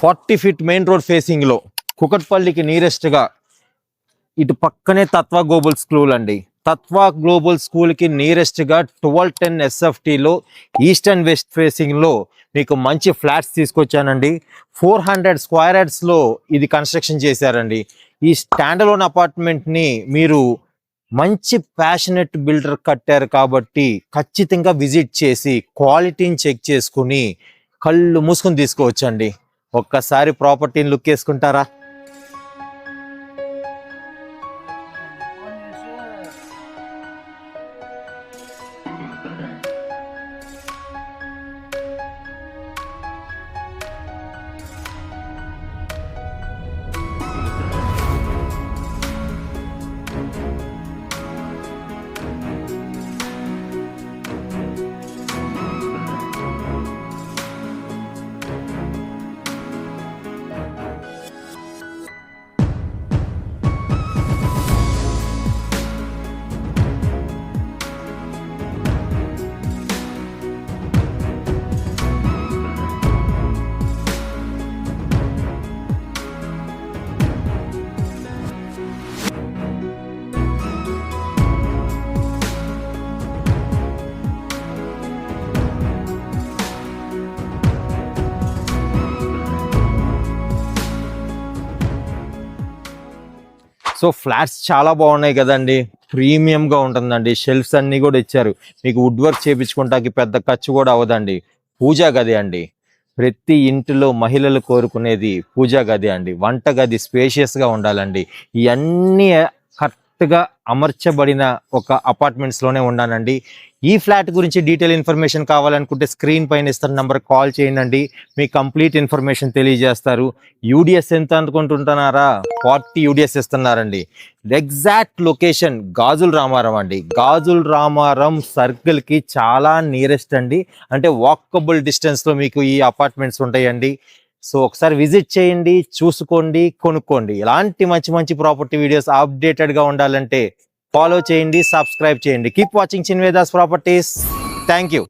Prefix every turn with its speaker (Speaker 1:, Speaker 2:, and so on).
Speaker 1: 40 feet main road facing లో కుకట్పల్లికి nearest గా ఇటు పక్కనే తత్వ గ్లోబల్ స్కూల్ అండి. తత్వ గ్లోబల్ స్కూల్ కి నియరెస్ట్ గా 1210 SFT లో ఈస్ట్ అండ్ వెస్ట్ ఫేసింగ్ లో మీకు మంచి ఫ్లాట్స్ తీసుకొచ్చానండి. 400 స్క్వేర్ యార్డ్స్ లో ఇది కన్స్ట్రక్షన్ చేశారండి. ఈ స్టాండ్ అలోన్ అపార్ట్మెంట్ ని మీరు మంచి ప్యాషనెట్ బిల్డర్ కట్టారు కాబట్టి ఖచ్చితంగా విజిట్ చేసి క్వాలిటీని చెక్ చేసుకుని కళ్ళు మూసుకొని తీసుకోవచ్చండి. ఒక్కసారి ప్రాపర్టీని లుక్ వేసుకుంటారా? సో ఫ్లాట్స్ చాలా బాగున్నాయి కదండి, ప్రీమియం గా ఉంటుందండి. షెల్ఫ్స్ అన్ని కూడా ఇచ్చారు. మీకు వుడ్ వర్క్ చేయించుకుంటానికి పెద్ద ఖర్చు కూడా అవదండి. పూజా గది అండి, ప్రతి ఇంటిలో మహిళలు కోరుకునేది పూజా గది అండి. వంట గది స్పేషియస్ గా ఉండాలండి. ఇవన్నీ కరెక్ట్ గా అమర్చబడిన ఒక అపార్ట్మెంట్స్ లోనే ఉన్నానండి. ఈ ఫ్లాట్ గురించి డీటెయిల్ ఇన్ఫర్మేషన్ కావాలనుకుంటే స్క్రీన్ పైన ఇస్తున్న నెంబర్ కాల్ చేయండి. మీ కంప్లీట్ ఇన్ఫర్మేషన్ తెలియజేస్తారు. యూడిఎస్ ఎంత అనుకుంటుంటున్నారా? 40 యూడిఎస్ ఇస్తున్నారండి. ఎగ్జాక్ట్ లొకేషన్ గాజుల రామారం అండి. గాజుల రామారం సర్కిల్ కి చాలా నియరెస్ట్ అండి. అంటే వాకబుల్ డిస్టెన్స్ లో మీకు ఈ అపార్ట్మెంట్స్ ఉంటాయండి. సో ఒకసారి విజిట్ చేయండి, చూసుకోండి, కొనుక్కోండి. ఇలాంటి మంచి మంచి ప్రాపర్టీ వీడియోస్ అప్డేటెడ్ గా ఉండాలంటే ఫాలో చేయండి, సబ్స్క్రైబ్ చేయండి. Keep watching Chinvedas Properties. Thank you.